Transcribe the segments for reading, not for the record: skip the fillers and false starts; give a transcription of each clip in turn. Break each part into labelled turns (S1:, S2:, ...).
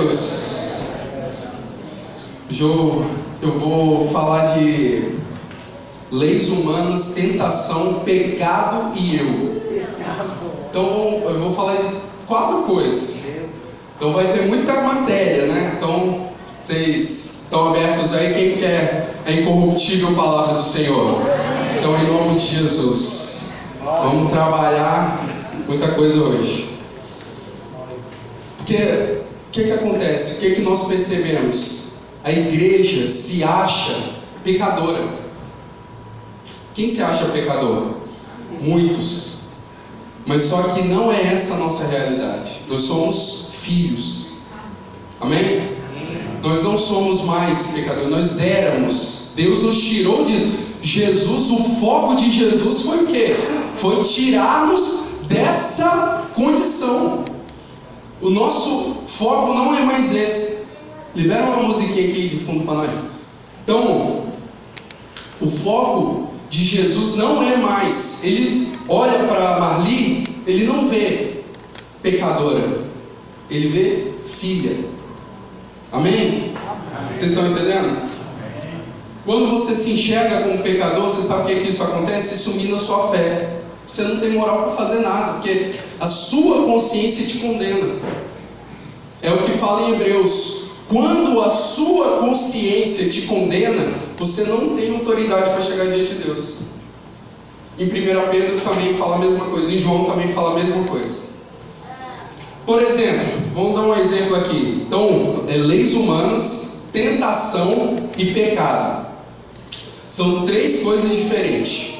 S1: Deus. Eu vou falar de leis humanas, tentação, pecado e eu. Então eu vou falar de 4 coisas. Então vai ter muita matéria, né? Então vocês estão abertos aí? Quem quer a incorruptível palavra do Senhor? Então, em nome de Jesus, vamos trabalhar muita coisa hoje. Porque o que acontece? O que nós percebemos? A igreja se acha pecadora. Quem se acha pecador? Muitos. Mas só que não é essa a nossa realidade. Nós somos filhos. Amém? Nós não somos mais pecadores, nós éramos. Deus nos tirou de Jesus. O foco de Jesus foi o quê? Foi tirar-nos dessa condição. O nosso foco não é mais esse. Libera uma musiquinha aqui de fundo para nós. Então, o foco de Jesus não é mais. Ele olha para Marli, ele não vê pecadora, ele vê filha. Amém? Vocês estão entendendo? Quando você se enxerga como pecador, você sabe o que isso acontece? Isso mina a sua fé. Você não tem moral para fazer nada, porque a sua consciência te condena. É o que fala em Hebreus. Quando a sua consciência te condena, você não tem autoridade para chegar diante de Deus. Em 1 Pedro também fala a mesma coisa, em João também fala a mesma coisa. Por exemplo, vamos dar um exemplo aqui. Então, leis humanas, tentação e pecado. São 3 coisas diferentes.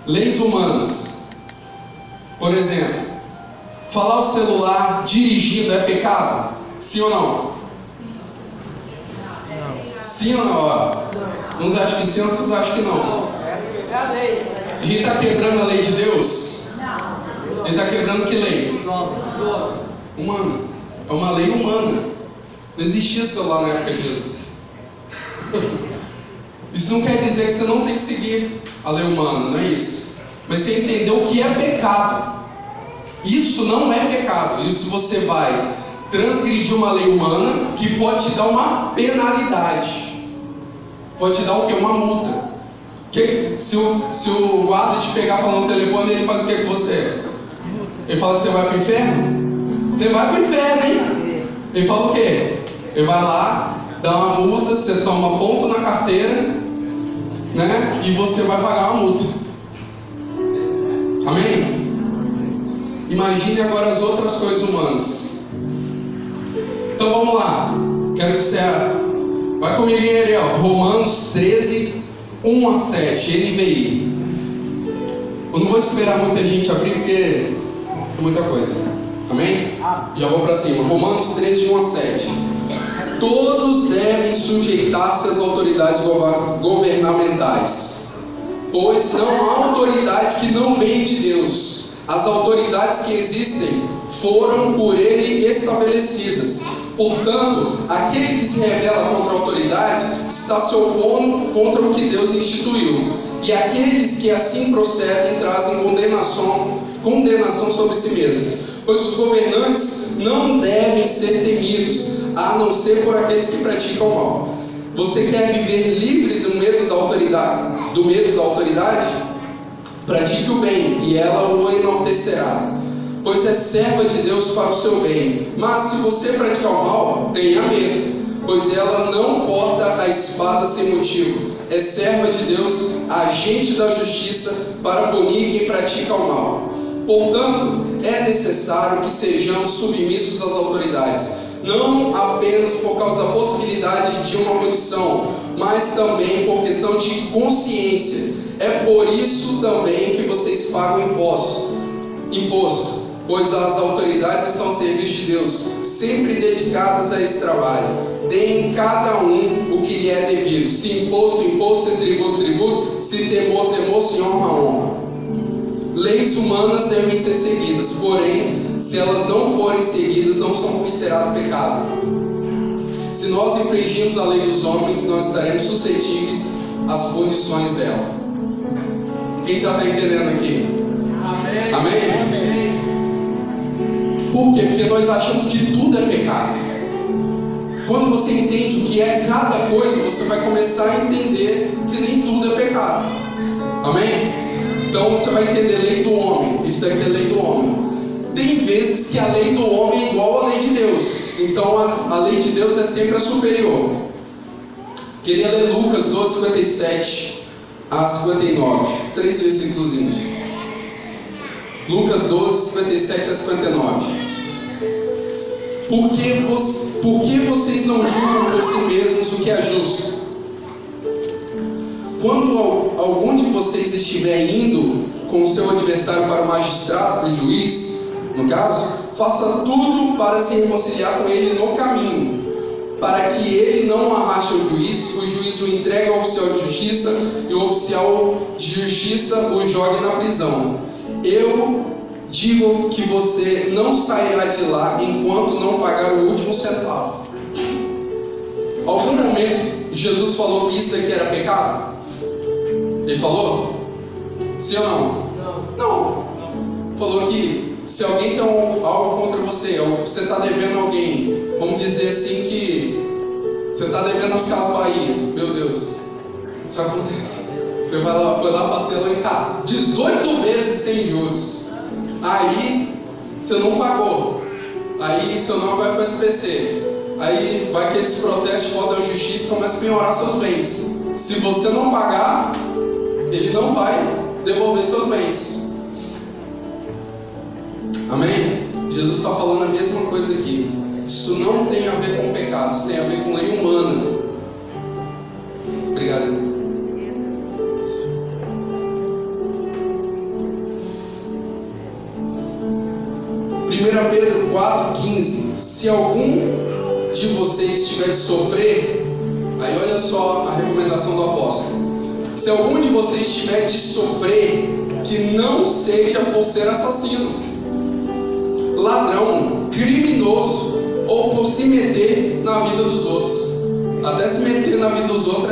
S1: Leis humanas. Por exemplo, falar o celular dirigindo é pecado? Sim ou não? Sim ou não? Uns acham que sim, outros acham que não. A gente está quebrando a lei de Deus? A gente está quebrando que lei? Humana. É uma lei humana. Não existia celular na época de Jesus. Isso não quer dizer que você não tem que seguir a lei humana, não é isso. Mas você entendeu o que é pecado. Isso não é pecado. Isso você vai transgredir uma lei humana que pode te dar uma penalidade. Pode te dar o quê? Uma multa. Se o guarda te pegar falando no telefone, ele faz o que com você? Ele fala que você vai para o inferno? Você vai para o inferno, hein? Ele fala o quê? Ele vai lá, dá uma multa, você toma ponto na carteira, né? E você vai pagar uma multa. Amém? Imagine agora as outras coisas humanas. Então vamos lá. Quero que você vai comigo em Ariel. Romanos 13, 1 a 7, NVI. Eu não vou esperar muita gente abrir porque é muita coisa. Amém? Já vou para cima. Romanos 13, 1 a 7. Todos devem sujeitar-se às autoridades governamentais, pois não há autoridade que não venha de Deus. As autoridades que existem foram por Ele estabelecidas. Portanto, aquele que se rebela contra a autoridade está se opondo contra o que Deus instituiu. E aqueles que assim procedem trazem condenação sobre si mesmos. Pois os governantes não devem ser temidos, a não ser por aqueles que praticam o mal. Você quer viver livre do medo da autoridade? Pratique o bem, e ela o enaltecerá, pois é serva de Deus para o seu bem. Mas se você praticar o mal, tenha medo, pois ela não porta a espada sem motivo. É serva de Deus, agente da justiça, para punir quem pratica o mal. Portanto, é necessário que sejamos submissos às autoridades, não apenas por causa da possibilidade de uma punição, mas também por questão de consciência. É por isso também que vocês pagam imposto, pois as autoridades estão a serviço de Deus, sempre dedicadas a esse trabalho. Deem cada um o que lhe é devido. Se imposto, se tributo, se temor, se honra. Leis humanas devem ser seguidas, porém, se elas não forem seguidas, não são consideradas pecado. Se nós infringirmos a lei dos homens, nós estaremos suscetíveis às punições dela. Quem já está entendendo aqui? Amém? Amém? Por quê? Porque nós achamos que tudo é pecado. Quando você entende o que é cada coisa, você vai começar a entender que nem tudo é pecado. Amém? Então você vai entender lei do homem. Isso daqui é lei do homem. Tem vezes que a lei do homem é igual à lei de Deus. Então a lei de Deus é sempre a superior. Queria ler Lucas 12, 57 a 59. 3 versículos. Lucas 12, 57 a 59. Por que vocês não julgam por si mesmos o que é justo? Quando algum de vocês estiver indo com o seu adversário para o magistrado, para o juiz, no caso, faça tudo para se reconciliar com ele no caminho, para que ele não arraste o juiz o entregue ao oficial de justiça e o oficial de justiça o jogue na prisão. Eu digo que você não sairá de lá enquanto não pagar o último centavo. Algum momento Jesus falou que isso aqui era pecado? Ele falou? Sim ou não? Não. Falou que se alguém tem algo contra você, ou você está devendo alguém, vamos dizer assim que você está devendo as Casas Bahia, meu Deus, isso acontece. Você foi lá parcelou em cá 18 vezes sem juros. Aí você não pagou. Aí seu nome vai para o SPC. Aí vai aqueles protestos, podem a justiça e começa a penhorar seus bens. Se você não pagar, ele não vai devolver seus bens. Amém? Jesus está falando a mesma coisa aqui. Isso não tem a ver com pecado, isso tem a ver com lei humana. Obrigado. 1 Pedro 4,15. Se algum de vocês tiver de sofrer, aí olha só a recomendação do apóstolo. Se algum de vocês tiver de sofrer, que não seja por ser assassino, ladrão, criminoso, ou por se meter na vida dos outros. Até se meter na vida dos outros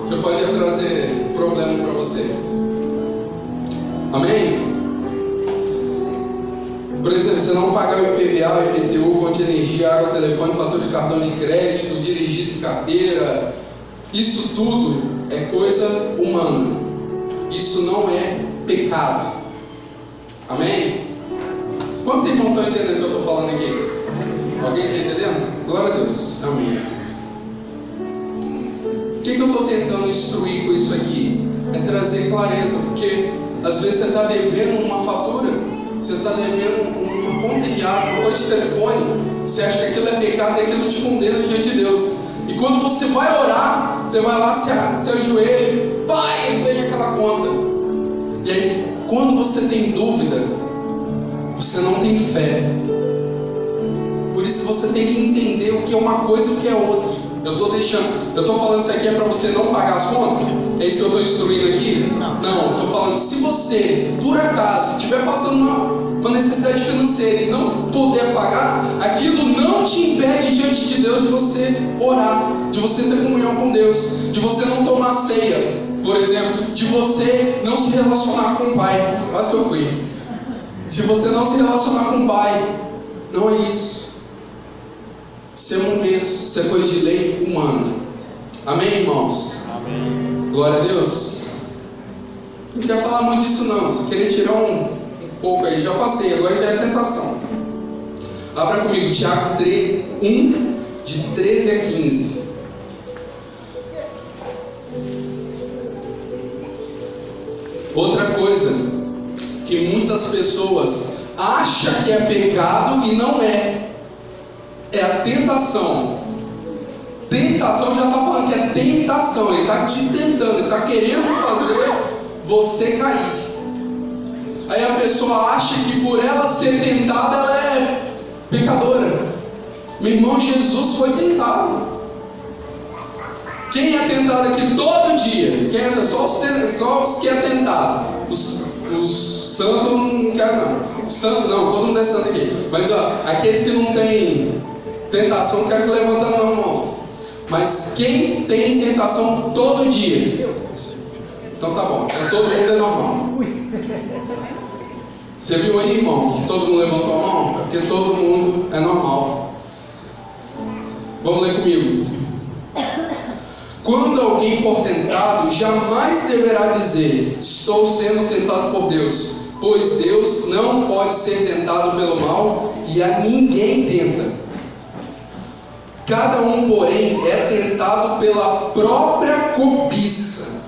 S1: você pode trazer problema para você. Amém? Por exemplo, você não pagar o IPVA, o IPTU, conta de energia, água, telefone, fatura de cartão de crédito, dirigir sem carteira, isso tudo é coisa humana. Isso não é pecado. Amém? Quantos irmãos estão entendendo o que eu estou falando aqui? Alguém está entendendo? Glória a Deus. Amém. O que eu estou tentando instruir com isso aqui? É trazer clareza, porque às vezes você está devendo uma fatura, você está devendo uma conta de água, uma conta de telefone, você acha que aquilo é pecado e aquilo te condena diante de Deus. E quando você vai orar, você vai lá, se ajoelha, Pai, vem aquela conta. E aí, quando você tem dúvida, você não tem fé. Por isso você tem que entender o que é uma coisa e o que é outra. Eu estou falando isso aqui é para você não pagar as contas? É isso que eu estou instruindo aqui? Não, estou falando que se você, por acaso, estiver passando uma necessidade financeira e não poder pagar, aquilo não te impede diante de Deus de você orar, de você ter comunhão com Deus, de você não tomar ceia, por exemplo, de você não se relacionar com o Pai. Quase que eu fui. De você não se relacionar com o Pai. Não é isso. Isso é momentos, isso é coisa de lei humana. Amém, irmãos? Amém. Glória a Deus. Não quero falar muito disso não. Se querer tirar um pouco aí, já passei, agora já é tentação. Abra comigo, Tiago 1, de 13 a 15. Outra coisa que muitas pessoas acham que é pecado e não é a tentação. Tentação já está falando que é tentação. Ele está te tentando, ele está querendo fazer você cair. Aí a pessoa acha que por ela ser tentada, ela é pecadora. Meu irmão, Jesus foi tentado. Quem é tentado aqui todo dia? Quem é? Só os que é tentado. Os santos não quero não. Os santos não, todo mundo é santo aqui. Mas ó, aqueles que não têm tentação, não quero que levanta a mão. Mas quem tem tentação todo dia? Então tá bom, então todo mundo é normal. Você viu aí, irmão, que todo mundo levantou a mão? É porque todo mundo é normal. Vamos ler comigo. Quando alguém for tentado, jamais deverá dizer: estou sendo tentado por Deus, pois Deus não pode ser tentado pelo mal e a ninguém tenta. Cada um, porém, é tentado pela própria cobiça,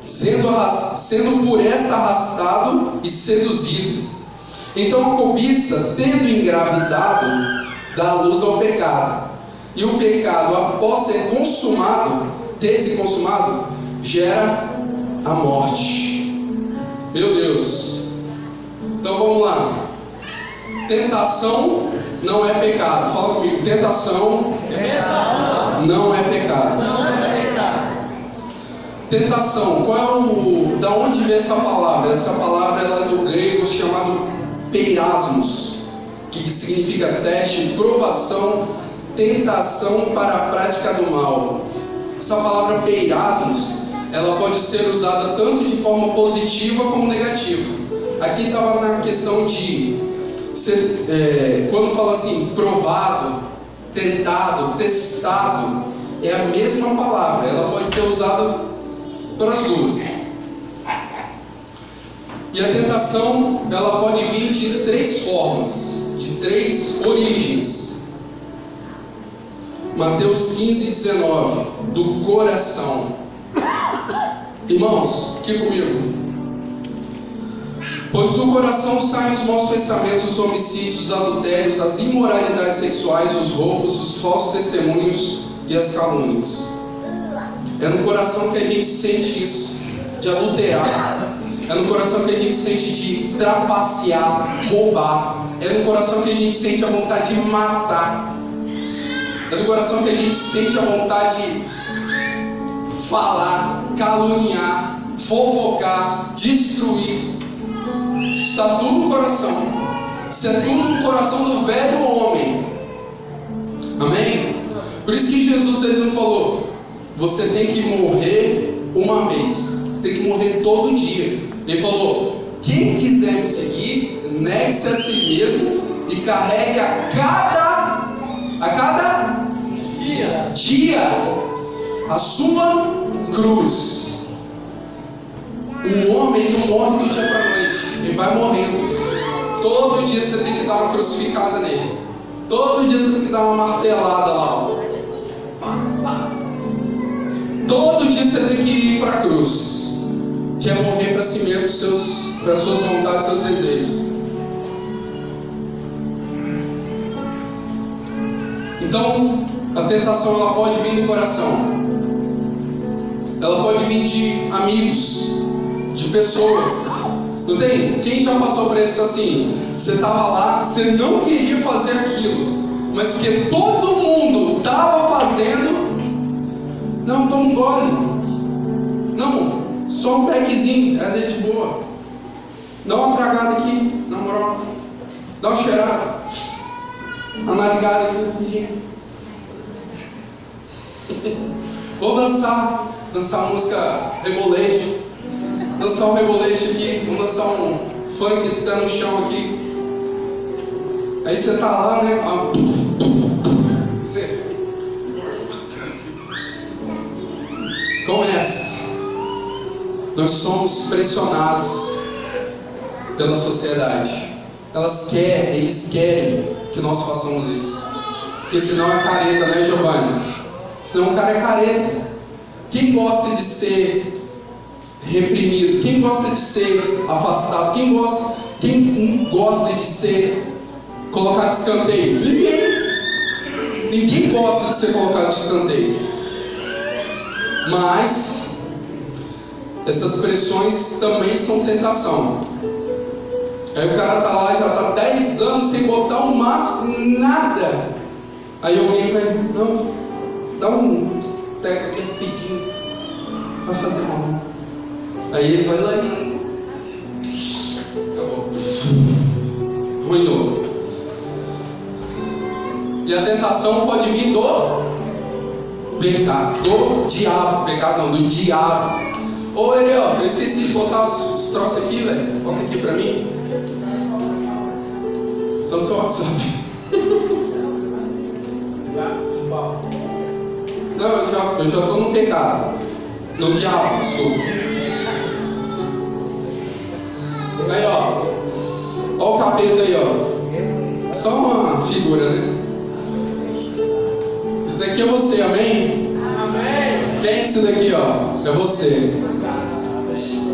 S1: sendo por esta arrastado e seduzido. Então a cobiça, tendo engravidado, dá luz ao pecado. E o pecado, após ser ter se consumado, gera a morte. Meu Deus. Então vamos lá. Tentação não é pecado. Fala comigo. Tentação não é pecado. Tentação. Da onde vem essa palavra? Essa palavra ela é do grego chamado peirasmos, que significa teste, provação, tentação para a prática do mal. Essa palavra peirasmos, ela pode ser usada tanto de forma positiva como negativa. Aqui estava na questão de ser, quando fala assim, provado, tentado, testado, é a mesma palavra, ela pode ser usada para as duas. E a tentação, ela pode vir de três formas, de três origens. Mateus 15:19, do coração. Irmãos, aqui comigo. Pois do coração saem os maus pensamentos, os homicídios, os adultérios, as imoralidades sexuais, os roubos, os falsos testemunhos e as calúnias. É no coração que a gente sente isso, de adulterar. É no coração que a gente sente de trapacear, roubar. É no coração que a gente sente a vontade de matar. É no coração que a gente sente a vontade de falar, caluniar, fofocar, destruir. Está tudo no coração. Isso é tudo no coração do velho homem. Amém? Por isso que Jesus ele não falou: você tem que morrer uma vez. Você tem que morrer todo dia. Ele falou: quem quiser me seguir, negue-se a si mesmo e carregue a cada dia a sua cruz. Um homem não morre do dia para a noite, ele vai morrendo. Todo dia você tem que dar uma crucificada nele. Todo dia você tem que dar uma martelada lá. Todo dia você tem que ir para a cruz, que é morrer para si mesmo, para suas vontades, seus desejos. Então, a tentação ela pode vir do coração. Ela pode vir de amigos, de pessoas. Não tem? Quem já passou por isso assim? Você estava lá, você não queria fazer aquilo, mas porque todo mundo estava fazendo. Não, toma um gole. Não, só um packzinho, é de boa. Dá uma tragada aqui, na moral. Dá uma cheirada. Uma narigada aqui, rapidinho. Vou dançar a música Reboleixo. Dançar um reboleixo aqui. Vamos dançar um funk que tá no chão aqui. Aí você tá lá, né? Você começa. Nós somos pressionados pela sociedade. Eles querem que nós façamos isso. Porque senão é careta, né, Giovanni? Senão o cara é careta. Quem gosta de ser reprimido? Quem gosta de ser afastado? Quem gosta de ser colocado de escanteio? Ninguém gosta de ser colocado de escanteio. Mas essas pressões também são tentação. Aí o cara tá lá, já tá 10 anos sem botar um máximo, nada. Aí alguém vai, não, dá um teco aqui rapidinho, vai fazer mal. Aí ele vai lá e acabou. Ruinou. E a tentação pode vir do pecado, do diabo. Pecado não, do diabo. Ô Ariel, eu esqueci de botar os troços aqui, velho. Bota aqui pra mim. Tá no seu WhatsApp. Não, eu já estou no pecado. No diabo, desculpa. Aí, ó. Ó o capeta aí, ó. Só uma figura, né? Esse daqui é você, amém? Amém. Quem é esse daqui, ó? É você.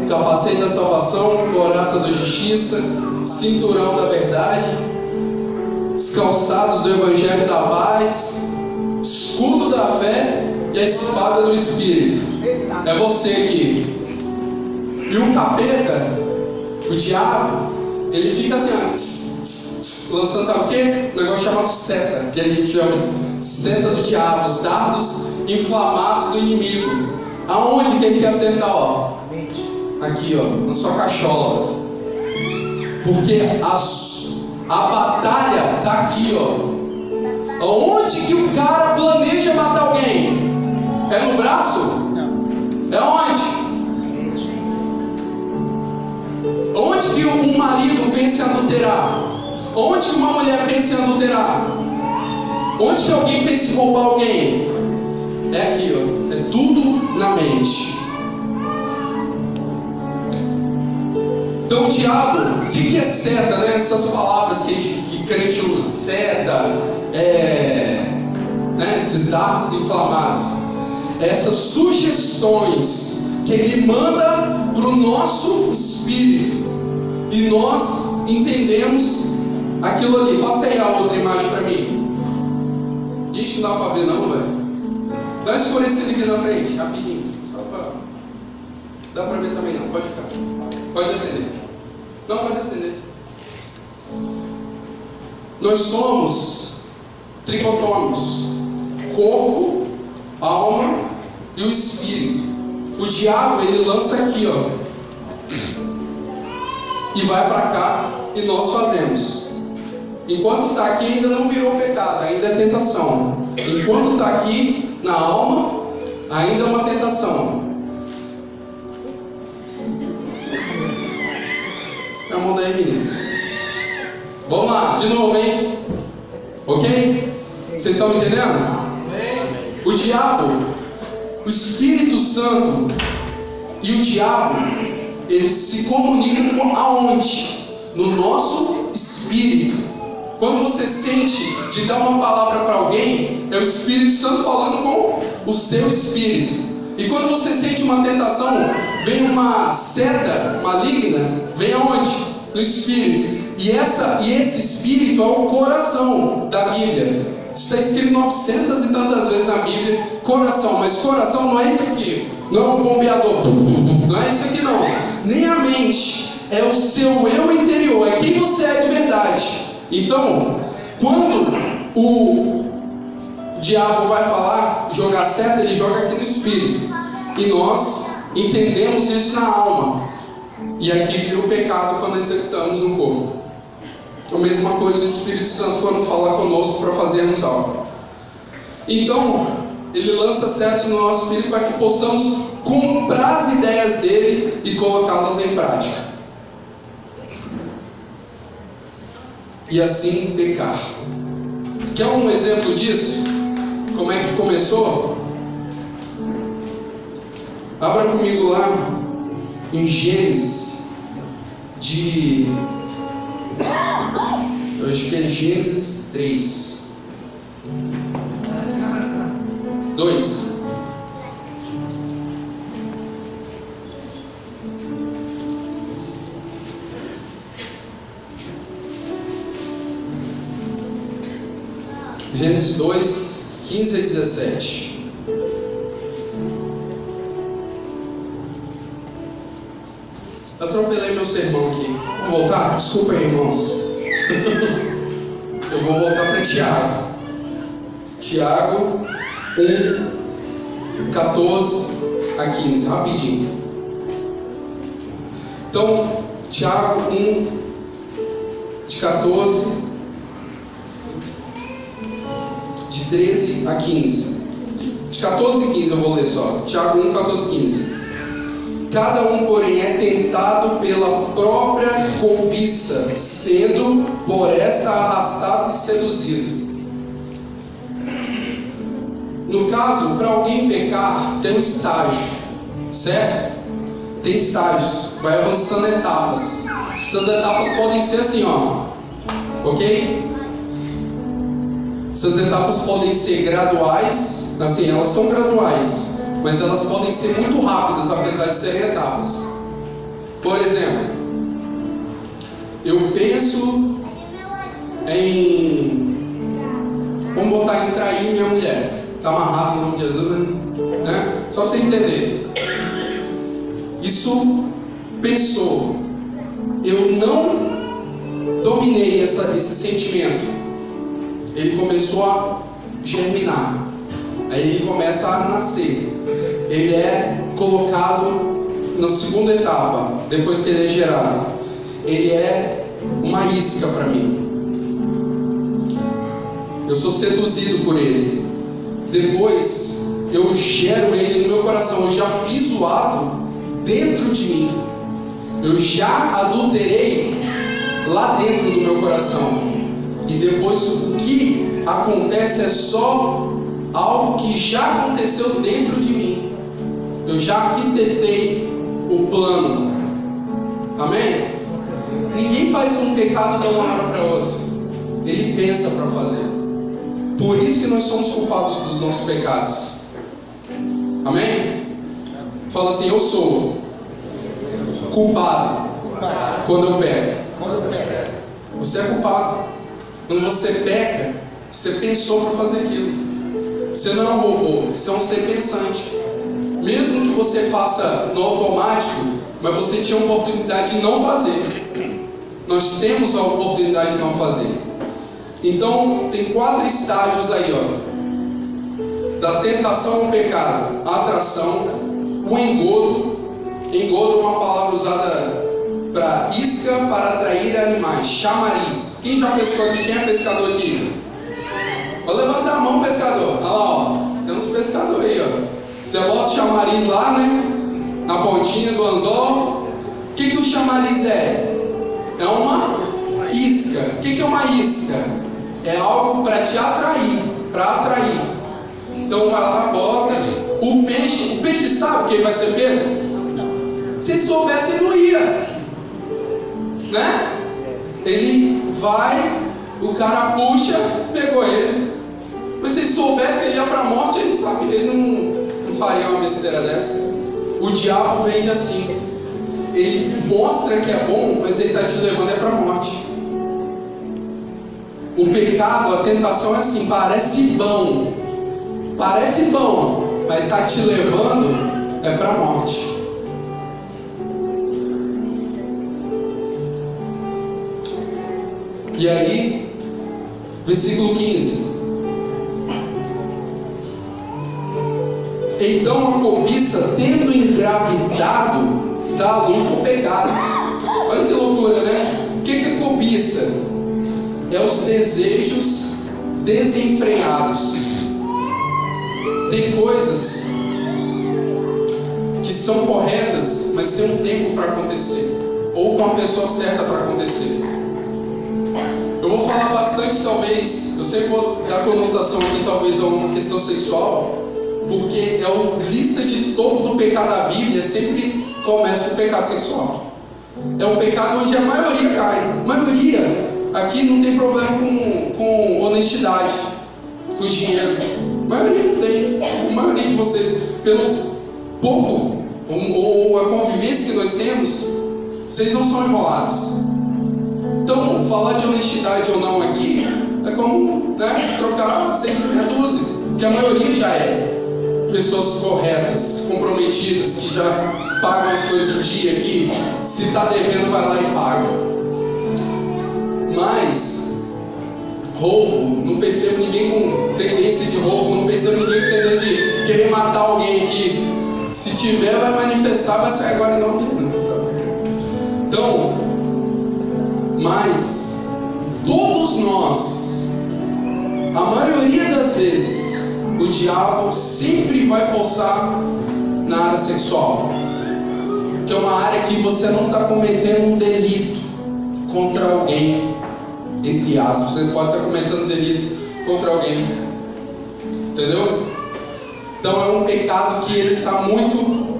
S1: Capacete da salvação, couraça da justiça, cinturão da verdade, os calçados do evangelho da paz, escudo da fé e a espada do Espírito. É você aqui. E o capeta, o diabo, ele fica assim, ó, lançando, sabe o quê? Um negócio chamado seta, que a gente chama de seta do diabo, os dardos inflamados do inimigo. Aonde que ele quer acertar, ó? Aqui, ó, na sua cachola. Porque a batalha tá aqui, ó. Onde que o cara planeja matar alguém? É no braço? Não. É onde? Onde que um marido pensa em adulterar? Onde que uma mulher pensa em adulterar? Onde que alguém pensa em roubar alguém? É aqui, ó. É tudo na mente. Então o diabo, o que é seta, né? Essas palavras que crente usa, seta, né? Esses dardos inflamados, essas sugestões que ele manda para o nosso espírito, e nós entendemos aquilo ali. Passa aí a outra imagem para mim. Ixi, não dá para ver não, velho. Dá uma escurecida aqui na frente, rapidinho. Só pra... Dá para ver também não, pode ficar. Pode acender. Não pode acender. Nós somos tricotômicos: corpo, alma e o espírito. O diabo, ele lança aqui, ó, e vai para cá, e nós fazemos. Enquanto está aqui, ainda não virou pecado, ainda é tentação. Enquanto está aqui na alma, ainda é uma tentação. A mão daí, menino. Vamos lá, de novo, hein? Ok? Vocês estão me entendendo? O diabo, o Espírito Santo e o diabo, eles se comunicam aonde? No nosso espírito. Quando você sente de dar uma palavra para alguém, é o Espírito Santo falando com o seu espírito. E quando você sente uma tentação, vem uma seta maligna, vem aonde? No espírito. E esse espírito é o coração da Bíblia. Está escrito 900 e tantas vezes na Bíblia, coração. Mas coração não é isso aqui. Não é um bombeador. Não é isso aqui não. Nem a mente. É o seu eu interior. É quem você é de verdade. Então, quando o diabo vai falar, jogar seta, ele joga aqui no espírito. E nós entendemos isso na alma. E aqui vira o pecado quando executamos no corpo. A mesma coisa do Espírito Santo quando fala conosco para fazermos algo. Então, ele lança setas no nosso espírito para que possamos comprar as ideias dele e colocá-las em prática. E assim pecar. Quer um exemplo disso? Como é que começou? Abra comigo lá em Gênesis eu acho que é Gênesis 3 2. Gênesis 2, 15 a 17. Atropelei meu sermão aqui. Vamos voltar? Desculpa aí, irmãos. Eu vou voltar para Tiago. Tiago 1, 14 a 15. Rapidinho. Então, Tiago 1, de 14, de 13 a 15. De 14 e 15 eu vou ler só. Tiago 1, 14 e 15. Cada um, porém, é tentado pela própria cobiça, sendo por esta arrastado e seduzido. No caso, para alguém pecar, tem um estágio, certo? Tem estágios, vai avançando etapas. Essas etapas podem ser assim, ó, ok? Essas etapas podem ser graduais, assim, elas são graduais, mas elas podem ser muito rápidas, apesar de serem etapas. Por exemplo, eu penso em, vamos botar em trair minha mulher. Está amarrado no nome de Jesus, né? Só para você entender. Isso pensou. Eu não dominei esse sentimento. Ele começou a germinar. Aí ele começa a nascer. Ele é colocado na segunda etapa, depois que ele é gerado. Ele é uma isca para mim. Eu sou seduzido por ele. Depois eu gero ele no meu coração. Eu já fiz o ato dentro de mim. Eu já adulterei lá dentro do meu coração. E depois o que acontece é só algo que já aconteceu dentro de mim. Eu já arquitetei o plano. Amém? Ninguém faz um pecado de uma hora para outra. Ele pensa para fazer. Por isso que nós somos culpados dos nossos pecados. Amém? Fala assim: eu sou culpado quando eu peco. Você é culpado. Quando você peca, você pensou para fazer aquilo. Você não é um robô, você é um ser pensante. Mesmo que você faça no automático, mas você tinha a oportunidade de não fazer. Nós temos a oportunidade de não fazer. Então, tem 4 estágios aí, ó. Da tentação ao pecado: a atração, o engodo. Engodo é uma palavra usada para isca, para atrair animais. Chamariz. Quem já pescou aqui? Quem é pescador aqui? Vou levantar a mão, pescador. Olha lá, ó. Tem uns pescadores aí, ó. Você bota o chamariz lá, né? Na pontinha do anzol. O que o chamariz é? É uma isca. O que é uma isca? É algo para te atrair. Para atrair. Então vai lá, bota. O peixe sabe que ele vai ser pego? Se soubesse, ele não ia. Né? Ele vai, o cara puxa, pegou ele. Mas se ele soubesse que ele ia para a morte, ele não sabe. Ele não faria uma besteira dessa. O diabo vende assim. Ele mostra que é bom, mas ele está te levando para a morte. O pecado, a tentação é assim: parece bom, mas está te levando para a morte. E aí, versículo 15: então a cobiça, tendo engravidado, dá à luz o pecado. Olha que loucura, né? O que é cobiça? É os desejos desenfreados. Tem coisas que são corretas, mas tem um tempo para acontecer, ou com a pessoa certa para acontecer. Eu vou falar bastante, talvez, eu sempre vou dar conotação aqui, talvez, a uma questão sexual, porque é a lista de topo do pecado da Bíblia, sempre começa com o pecado sexual. É um pecado onde a maioria cai. A maioria aqui não tem problema com honestidade, com dinheiro. A maioria não tem. A maioria de vocês, pelo pouco, ou a convivência que nós temos, vocês não são enrolados. Então, falar de honestidade ou não aqui é como, né, trocar 6 por meia dúzia, porque a maioria já é pessoas corretas, comprometidas, que já pagam as coisas em dia aqui. Se está devendo, vai lá e paga. Mas roubo, não percebo ninguém com tendência de roubo, não percebo ninguém com tendência de querer matar alguém aqui. Se tiver, vai manifestar, vai sair agora em nome de Deus. Então, mas todos nós, a maioria das vezes, o diabo sempre vai forçar na área sexual, que é uma área que você não está cometendo um delito contra alguém, entre aspas. Você pode estar cometendo delito contra alguém, entendeu? Então é um pecado que ele está muito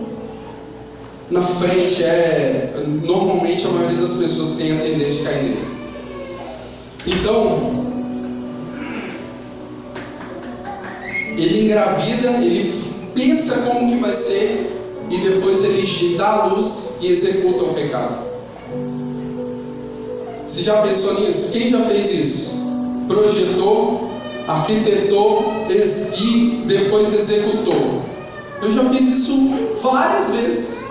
S1: na frente. Normalmente a maioria das pessoas tem a tendência de cair nele. Então, ele engravida, ele pensa como que vai ser, e depois ele dá a luz e executa o pecado. Você já pensou nisso? Quem já fez isso? Projetou, arquitetou e depois executou. Eu já fiz isso várias vezes.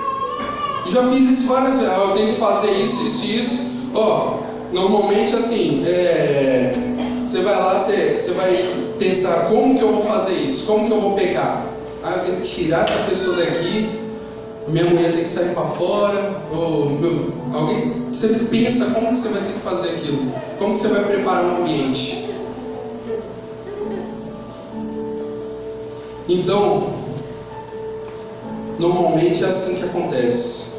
S1: Eu tenho que fazer isso. Normalmente assim, você vai lá, você vai pensar, como que eu vou fazer isso? Como que eu vou pecar? Eu tenho que tirar essa pessoa daqui, minha mulher tem que sair para fora, você pensa como que você vai ter que fazer aquilo, como que você vai preparar um ambiente. Então, normalmente é assim que acontece.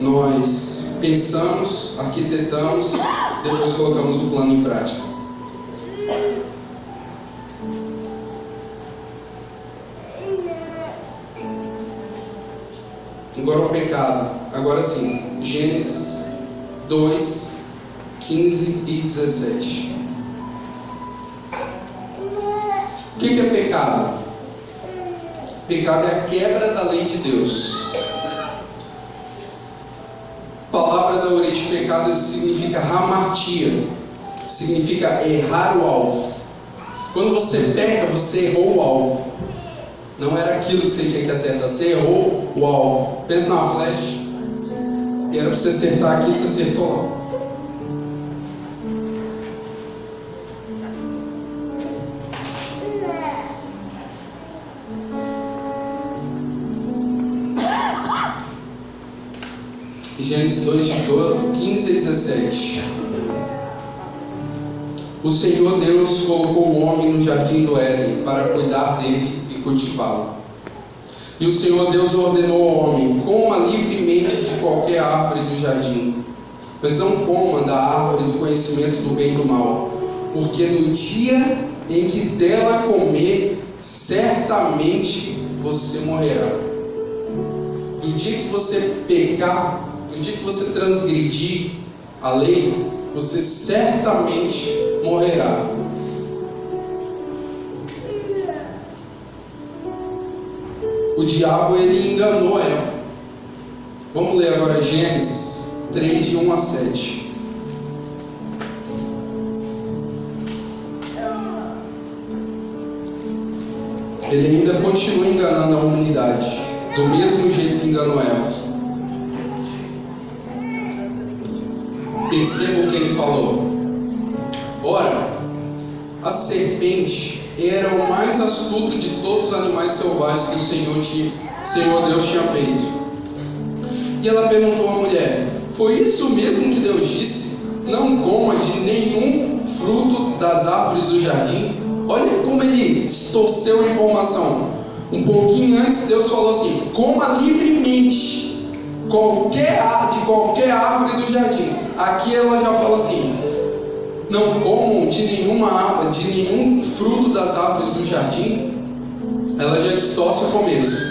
S1: Nós pensamos, arquitetamos, depois colocamos o plano em prática. Agora o pecado. Agora sim, Gênesis 2, 15 e 17. O que é pecado? Pecado é a quebra da lei de Deus. A palavra da origem de pecado significa hamartia, significa errar o alvo. Quando você peca, você errou o alvo. Não era aquilo que você tinha que acertar, você errou o alvo. Pensa numa flecha, e era para você acertar aqui, você acertou lá. Gênesis 2, 15 e 17. O Senhor Deus colocou o homem no jardim do Éden para cuidar dele e cultivá-lo. E o Senhor Deus ordenou ao homem: coma livremente de qualquer árvore do jardim, mas não coma da árvore do conhecimento do bem e do mal, porque no dia em que dela comer, certamente você morrerá. No dia que você pecar, no dia que você transgredir a lei, você certamente morrerá. O diabo, ele enganou Eva. Vamos ler agora Gênesis 3, de 1 a 7. Ele ainda continua enganando a humanidade, do mesmo jeito que enganou Eva. Perceba o que ele falou. Ora, a serpente era o mais astuto de todos os animais selvagens que o Senhor Deus tinha feito. E ela perguntou à mulher: foi isso mesmo que Deus disse? Não coma de nenhum fruto das árvores do jardim? Olha como ele distorceu a informação. Um pouquinho antes, Deus falou assim: coma livremente de qualquer árvore do jardim. Aqui ela já fala assim: não comam de nenhum fruto das árvores do jardim. Ela já distorce o começo.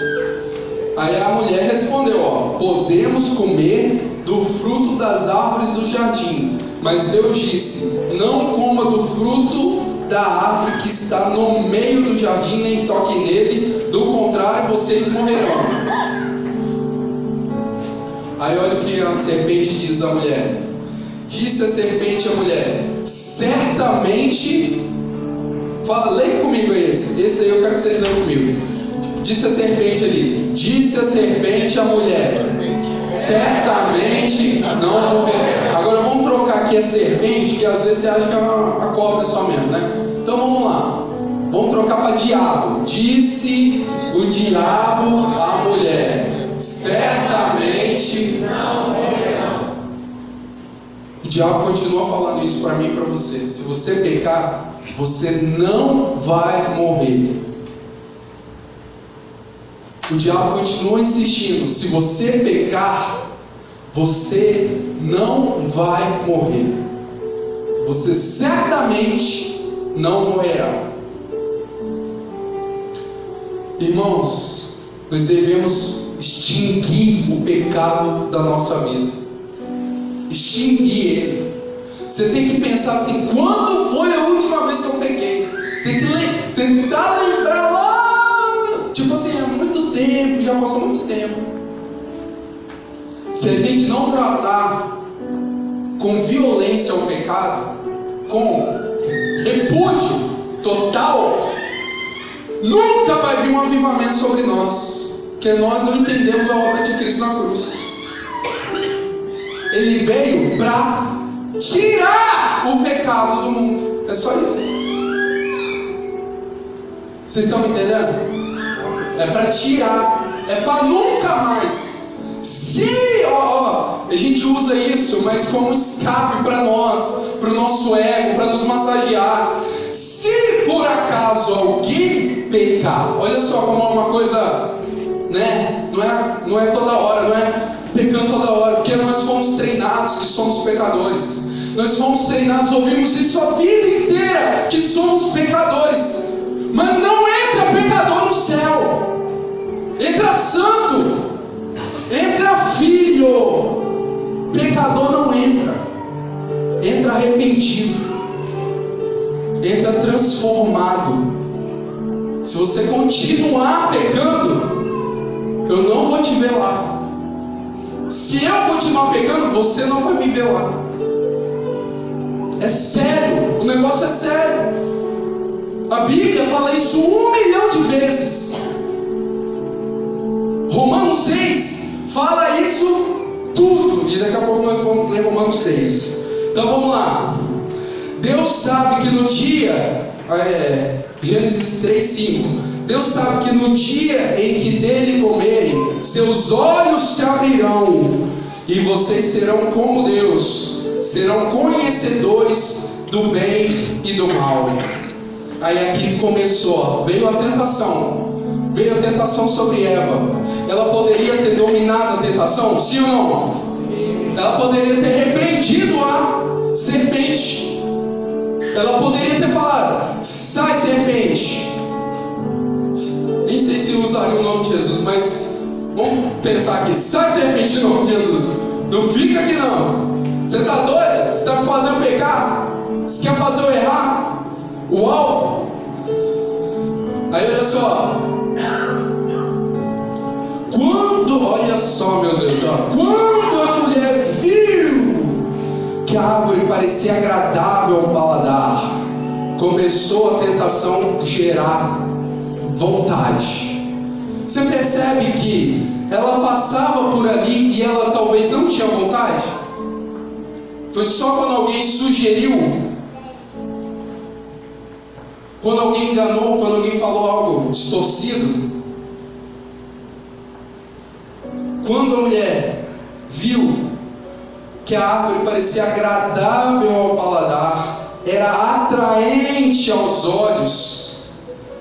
S1: Aí a mulher respondeu: podemos comer do fruto das árvores do jardim, mas Deus disse: não coma do fruto da árvore que está no meio do jardim, nem toque nele, do contrário vocês morrerão. Aí olha o que a serpente diz à mulher. Disse a serpente à mulher: certamente, leia comigo esse aí eu quero que vocês leiam comigo. Disse a serpente ali, disse a serpente à mulher: certamente não morrerá. Agora vamos trocar aqui a serpente, que às vezes você acha que é a cobra só mesmo, né? Então vamos lá, vamos trocar para diabo. Disse o diabo à mulher: certamente não morrerão. O diabo continua falando isso para mim e para você. Se você pecar, você não vai morrer. O diabo continua insistindo: se você pecar, você não vai morrer. Você certamente não morrerá. Irmãos, nós devemos extinguir o pecado da nossa vida. Extinguir ele. Você tem que pensar assim: quando foi a última vez que eu pequei? Você tem que tentar lembrar lá. Tipo assim, há muito tempo, já passou muito tempo. Se a gente não tratar com violência o pecado, com repúdio total, nunca vai vir um avivamento sobre nós, porque nós não entendemos a obra de Cristo na cruz. Ele veio para tirar o pecado do mundo. É só isso. Vocês estão me entendendo? É para tirar, é para nunca mais. Se a gente usa isso, mas como escape para nós, para o nosso ego, para nos massagear. Se por acaso alguém pecar, olha só como é uma coisa, né? Não é toda hora, não é pecando toda hora, porque nós fomos treinados que somos pecadores. Nós fomos treinados, ouvimos isso a vida inteira, que somos pecadores. Mas não entra pecador no céu. Entra santo. Entra filho. Pecador não entra. Entra arrependido. Entra transformado. Se você continuar pecando, eu não vou te ver lá. Se eu continuar pecando, você não vai me ver lá. É sério. O negócio é sério. A Bíblia fala isso 1 milhão de vezes. Romanos 6 fala isso tudo. E daqui a pouco nós vamos ler Romanos 6. Então vamos lá. Deus sabe que no dia, Gênesis 3:5, Deus sabe que no dia em que dele comerem, seus olhos se abrirão, e vocês serão como Deus, serão conhecedores do bem e do mal. Aí aqui começou, veio a tentação sobre Eva. Ela poderia ter dominado a tentação? Sim ou não? Ela poderia ter repreendido a serpente. Ela poderia ter falado: sai, serpente. Nem sei se usaria o nome de Jesus, mas vamos pensar aqui: sai, serpente, em nome de Jesus. Não fica aqui não. Você está doido? Você está me fazendo pecar? Você quer fazer eu errar o alvo? Aí olha só. Olha só, meu Deus, quando a mulher viu que a árvore parecia agradável ao paladar, começou a tentação a gerar vontade. Você percebe que ela passava por ali e ela talvez não tinha vontade? Foi só quando alguém sugeriu, quando alguém enganou, quando alguém falou algo distorcido. Quando a mulher viu que a árvore parecia agradável ao paladar, era atraente aos olhos,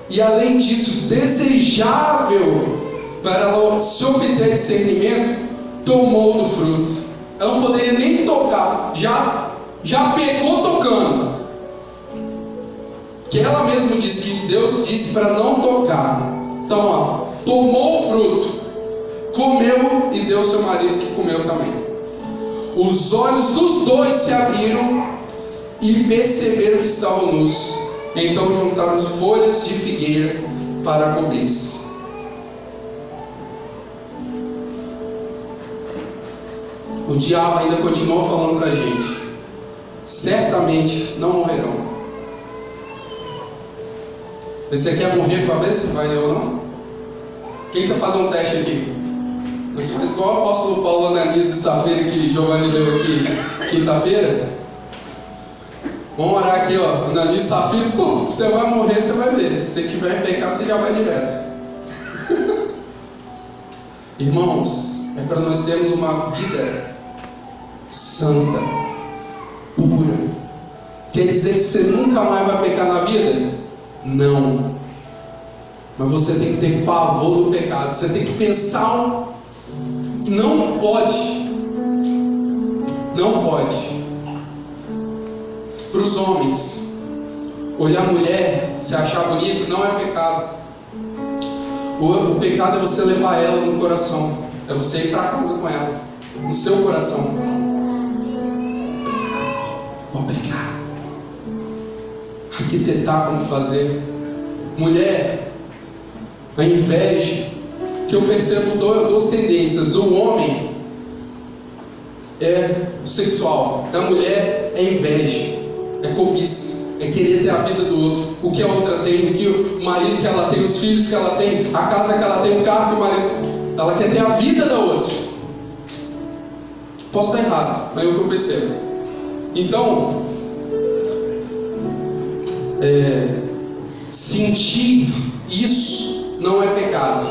S1: e além disso desejável para ela se obter discernimento, tomou do fruto. Ela não poderia nem tocar, já pegou tocando, que ela mesma disse que Deus disse para não tocar. Então tomou o fruto, comeu e deu ao seu marido, que comeu também. Os olhos dos dois se abriram e perceberam que estavam nus. Então juntaram folhas de figueira para cobrir-se. O diabo ainda continuou falando com a gente: certamente não morrerão. Você quer morrer para ver se vai ou não? Quem quer fazer um teste aqui? Mas faz igual o apóstolo Paulo, Ananias e Safira, que Giovanni leu aqui quinta-feira. Vamos orar aqui, Ananias e Safira, você vai morrer, você vai ver. Se tiver em pecado, você já vai direto. Irmãos, é para nós termos uma vida santa, pura. Quer dizer que você nunca mais vai pecar na vida? Não. Mas você tem que ter pavor do pecado. Você tem que pensar não pode. Não pode. Para os homens, olhar a mulher, se achar bonito, não é pecado. O pecado é você levar ela no coração. É você ir para casa com ela, no seu coração. Vou pegar. Arquitetar como fazer. Mulher, a inveja, que eu percebo duas tendências. Do homem é sexual, da mulher é inveja, é cobiça, é querer ter a vida do outro, o que a outra tem, o que o marido que ela tem, os filhos que ela tem, a casa que ela tem, o carro que o marido. Ela quer ter a vida da outra. Posso estar errado, mas é o que eu percebo. Então, sentir isso não é pecado.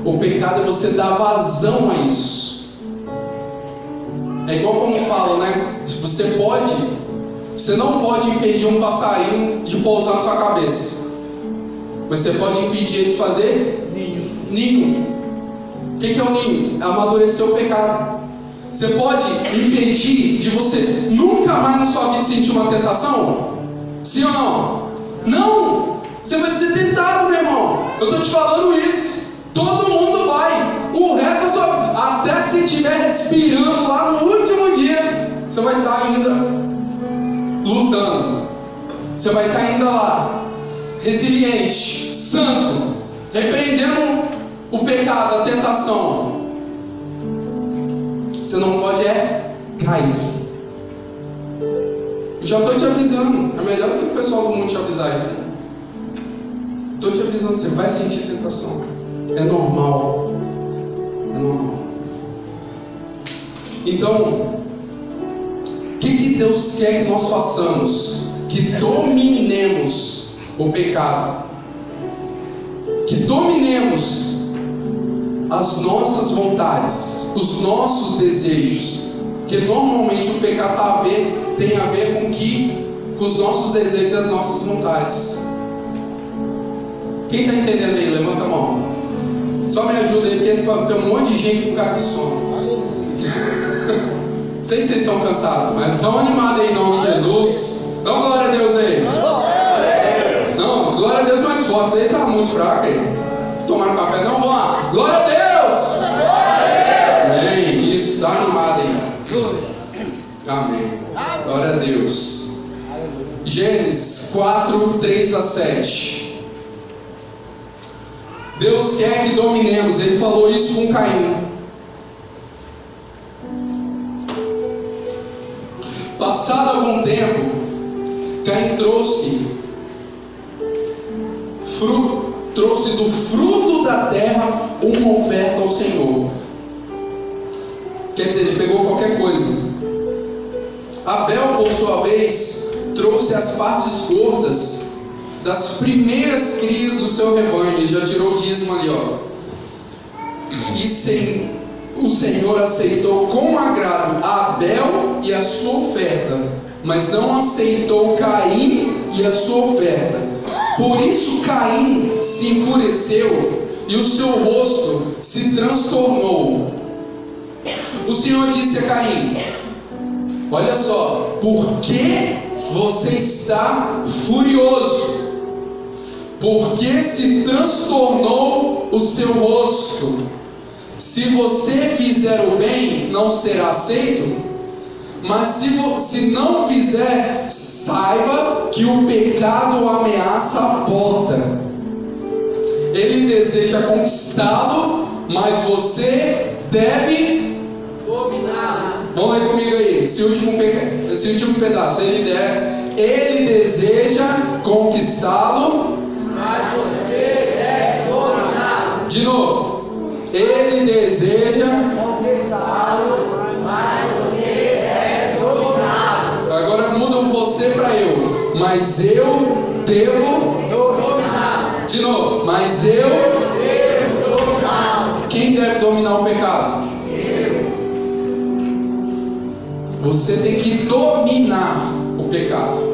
S1: O pecado é você dar vazão a isso. É igual como fala, né? Você não pode impedir um passarinho de pousar na sua cabeça, mas você pode impedir ele de fazer ninho. O que é o ninho? É amadurecer o pecado. Você pode impedir de você nunca mais na sua vida sentir uma tentação? Sim ou não? Não! Você vai ser tentado, meu irmão. Eu estou te falando isso. Todo mundo vai. O resto da sua... Até se estiver respirando lá no último dia, você vai estar ainda lutando. Você vai estar ainda lá, resiliente, santo, repreendendo o pecado, a tentação. Você não pode cair. Eu já estou te avisando. É melhor do que o pessoal do mundo te avisar isso. Estou te avisando, você vai sentir tentação. É normal. É normal. Então, o que Deus quer que nós façamos? Que dominemos o pecado. Que dominemos as nossas vontades, os nossos desejos. Porque normalmente o pecado tem a ver com os nossos desejos e as nossas vontades. Quem está entendendo aí? Levanta a mão. Só me ajuda aí, porque tem um monte de gente com cara de sono. Sei que vocês estão cansados, mas estão animados aí em nome de Jesus. Dá uma glória a Deus aí. Não, glória a Deus mais forte. Isso aí está muito fraco aí. Tomaram café? Não, vamos lá. Glória a Deus! Amém. Isso, está animado aí. Amém. Glória a Deus. Gênesis 4, 3 a 7. Deus quer que dominemos. Ele falou isso com Caim. Passado algum tempo, Caim trouxe do fruto da terra uma oferta ao Senhor. Quer dizer, ele pegou qualquer coisa. Abel, por sua vez, trouxe as partes gordas das primeiras crias do seu rebanho. Ele já tirou o dízimo ali, ó. E o Senhor aceitou com agrado Abel e a sua oferta, mas não aceitou Caim e a sua oferta. Por isso Caim se enfureceu e o seu rosto se transtornou. O Senhor disse a Caim: olha só, por que você está furioso? Por que se transtornou o seu rosto? Se você fizer o bem, não será aceito, mas se não fizer, saiba que o pecado ameaça a porta. Ele deseja conquistá-lo, mas você deve dominá-lo. Vamos ler comigo aí, esse último pedaço. Ele deseja conquistá-lo, mas você deve dominá-lo. De novo. Ele deseja conquistá-lo, mas você deve dominá-lo. Agora muda o você para eu. Mas eu devo dominá-lo. De novo. Mas eu devo dominá-lo. Quem deve dominar o pecado? Eu. Você tem que dominar o pecado.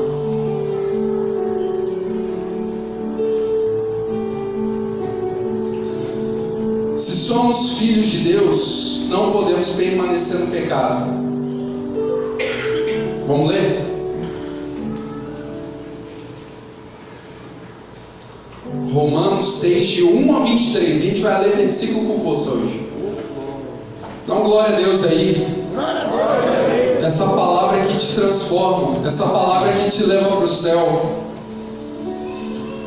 S1: Se somos filhos de Deus, não podemos permanecer no pecado. Vamos ler? Romanos 6, de 1 a 23. A gente vai ler versículo com força hoje. Então, glória a Deus aí. Essa palavra que te transforma, essa palavra que te leva para o céu.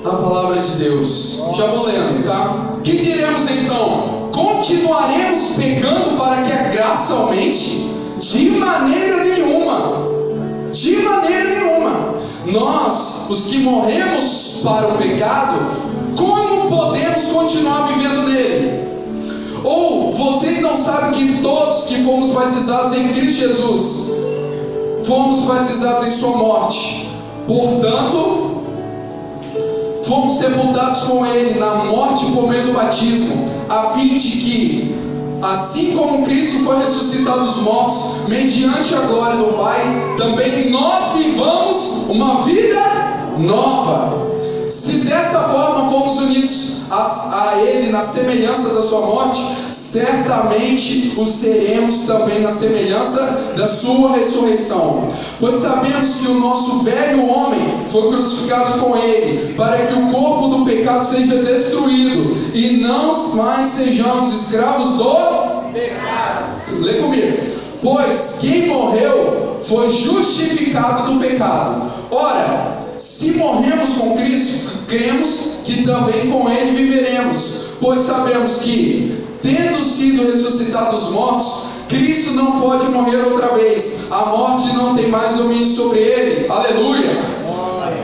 S1: A palavra de Deus. Já vou lendo, tá? Que diremos então? Continuaremos pecando para que a graça aumente? De maneira nenhuma. De maneira nenhuma. Nós, os que morremos para o pecado, como podemos continuar vivendo nele? Ou vocês não sabem que todos que fomos batizados em Cristo Jesus, fomos batizados em sua morte? Portanto, fomos sepultados com ele na morte por meio do batismo, a fim de que, assim como Cristo foi ressuscitado dos mortos, mediante a glória do Pai, também nós vivamos uma vida nova. Se dessa forma fomos unidos a Ele na semelhança da sua morte, certamente o seremos também na semelhança da sua ressurreição. Pois sabemos que o nosso velho homem foi crucificado com Ele, para que o corpo do pecado seja destruído e não mais sejamos escravos do pecado. Lê comigo. Pois quem morreu foi justificado do pecado. Ora, se morremos com Cristo, cremos que também com Ele viveremos, pois sabemos que, tendo sido ressuscitado dos mortos, Cristo não pode morrer outra vez. A morte não tem mais domínio sobre Ele. Aleluia!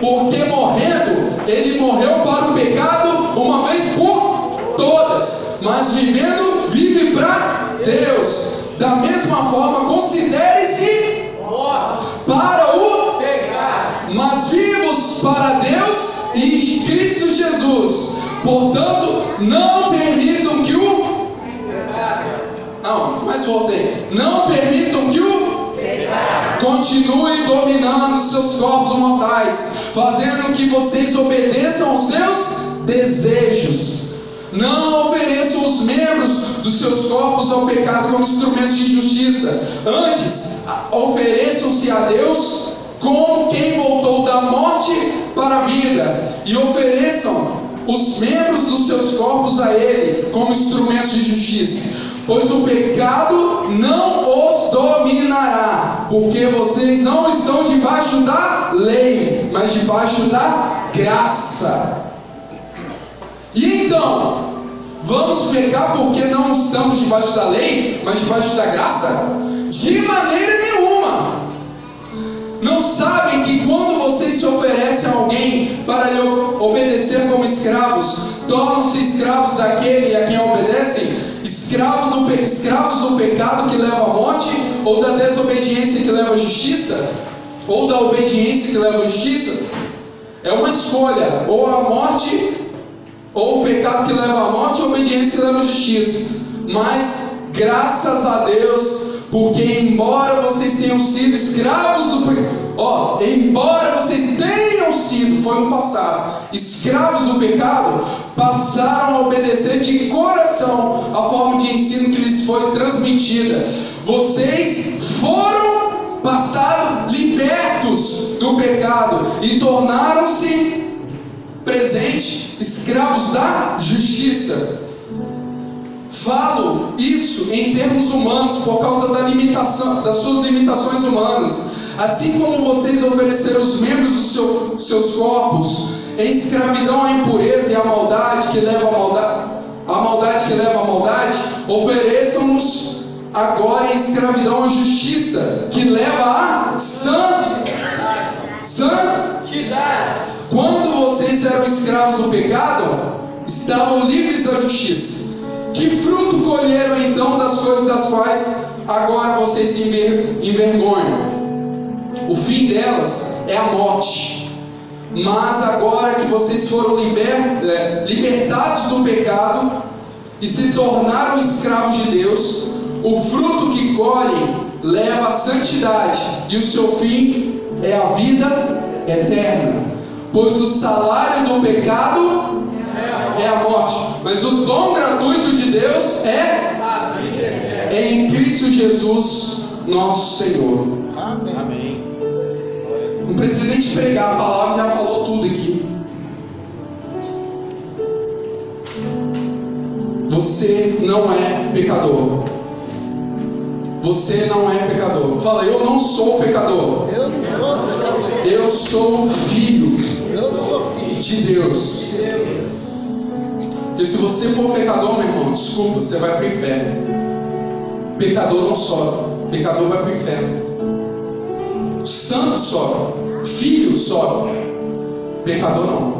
S1: Porque morrendo, Ele morreu para o pecado uma vez por todas, mas vivendo, vive para Deus. Da mesma forma, considere-se para o pecado, mas vivos para Deus e Cristo Jesus. Portanto, não permitam que não permitam que o continue dominando seus corpos mortais, fazendo que vocês obedeçam aos seus desejos. Não ofereçam os membros dos seus corpos ao pecado como instrumentos de injustiça. Antes, ofereçam-se a Deus como quem voltou da morte para a vida, e ofereçam os membros dos seus corpos a Ele como instrumentos de justiça. Pois o pecado não os dominará, porque vocês não estão debaixo da lei, mas debaixo da graça. E então, vamos pecar porque não estamos debaixo da lei, mas debaixo da graça? De maneira nenhuma. Não sabem que quando vocês se oferecem a alguém para lhe obedecer como escravos, tornam-se escravos daquele a quem obedecem? Escravos do pecado que leva à morte, ou da desobediência que leva à justiça? Ou da obediência que leva à justiça? É uma escolha, ou a morte, ou o pecado que leva à morte, ou a obediência que leva à justiça. Mas, graças a Deus, porque embora vocês tenham sido escravos do pecado, embora vocês tenham sido, foi no passado, escravos do pecado, passaram a obedecer de coração a forma de ensino que lhes foi transmitida. Vocês foram passados libertos do pecado e tornaram-se presente escravos da justiça. Falo isso em termos humanos por causa das suas limitações humanas. Assim como vocês ofereceram os membros dos seus corpos em escravidão à impureza e à maldade que leva à maldade, ofereçam-nos agora em escravidão à justiça que leva à santidade. Quando vocês eram escravos do pecado, estavam livres da justiça. Que fruto colheram então das coisas das quais agora vocês se envergonham? O fim delas é a morte. Mas agora que vocês foram libertados do pecado e se tornaram escravos de Deus, o fruto que colhem leva à santidade, e o seu fim é a vida eterna. Pois o salário do pecado é a morte, mas o dom gratuito de Deus é a vida eterna em Cristo Jesus, nosso Senhor. Amém. Não precisa nem te pregar, a palavra já falou tudo aqui. você não é pecador. Você não é pecador. Fala, eu não sou pecador.
S2: Eu não sou pecador.
S1: Eu sou filho
S2: Eu sou filho
S1: de Deus. Porque se você for pecador, meu irmão, desculpa, você vai para o inferno. Pecador não sobe. Pecador vai para o inferno. Santo sobe. Filho sobe. Pecador não.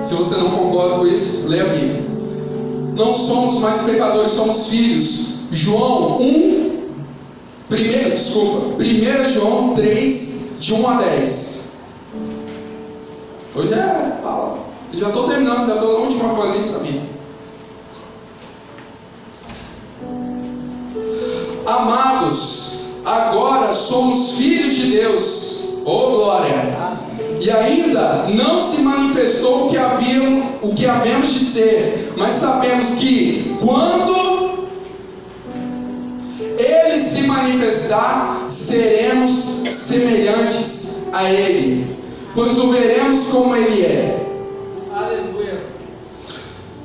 S1: Se você não concorda com isso, leia a Bíblia. Não somos mais pecadores, somos filhos. João 1 João 3, de 1 a 10. Hoje já estou terminando, já estou na última folha, sabia? Amados, agora somos filhos de Deus. Oh glória! E ainda não se manifestou o que havemos de ser, mas sabemos que quando Ele se manifestar, seremos semelhantes a Ele, pois o veremos como Ele é.
S3: Aleluia.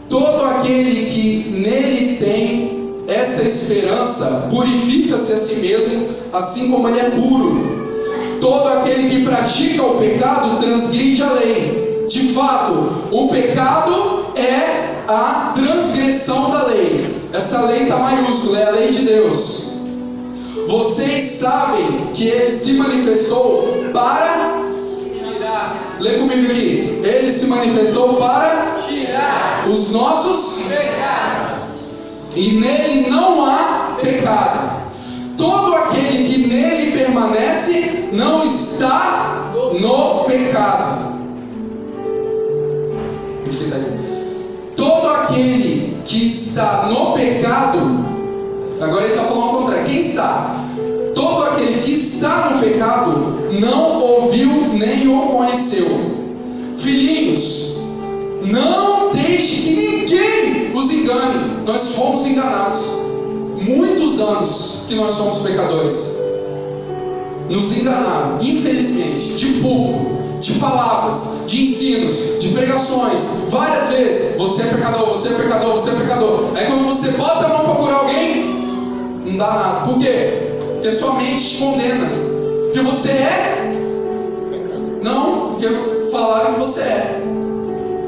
S1: Todo aquele que nele tem esta esperança purifica-se a si mesmo, assim como ele é puro. Todo aquele que pratica o pecado transgride a lei. De fato, o pecado é a transgressão da lei. Essa lei está maiúscula, é a lei de Deus. Vocês sabem que Ele se manifestou para
S3: Tirar.
S1: Lê comigo aqui. Ele se manifestou para
S3: Tirar.
S1: os nossos
S3: Pecados.
S1: e nele não há pecado. Todo aquele que nele permanece não está no pecado. Todo aquele que está no pecado, agora ele está falando ao contrário. Quem está? Todo aquele que está no pecado não ouviu nem o conheceu. Filhinhos, não deixe que ninguém os engane. Nós fomos enganados. Muitos anos que nós somos pecadores. Nos enganaram, infelizmente, de público, de palavras, de ensinos, de pregações, várias vezes. Você é pecador, você é pecador, você é pecador. Aí quando você bota a mão para curar alguém, não dá nada. Por quê? Porque sua mente te condena. Porque você é? Não, porque falaram que você é.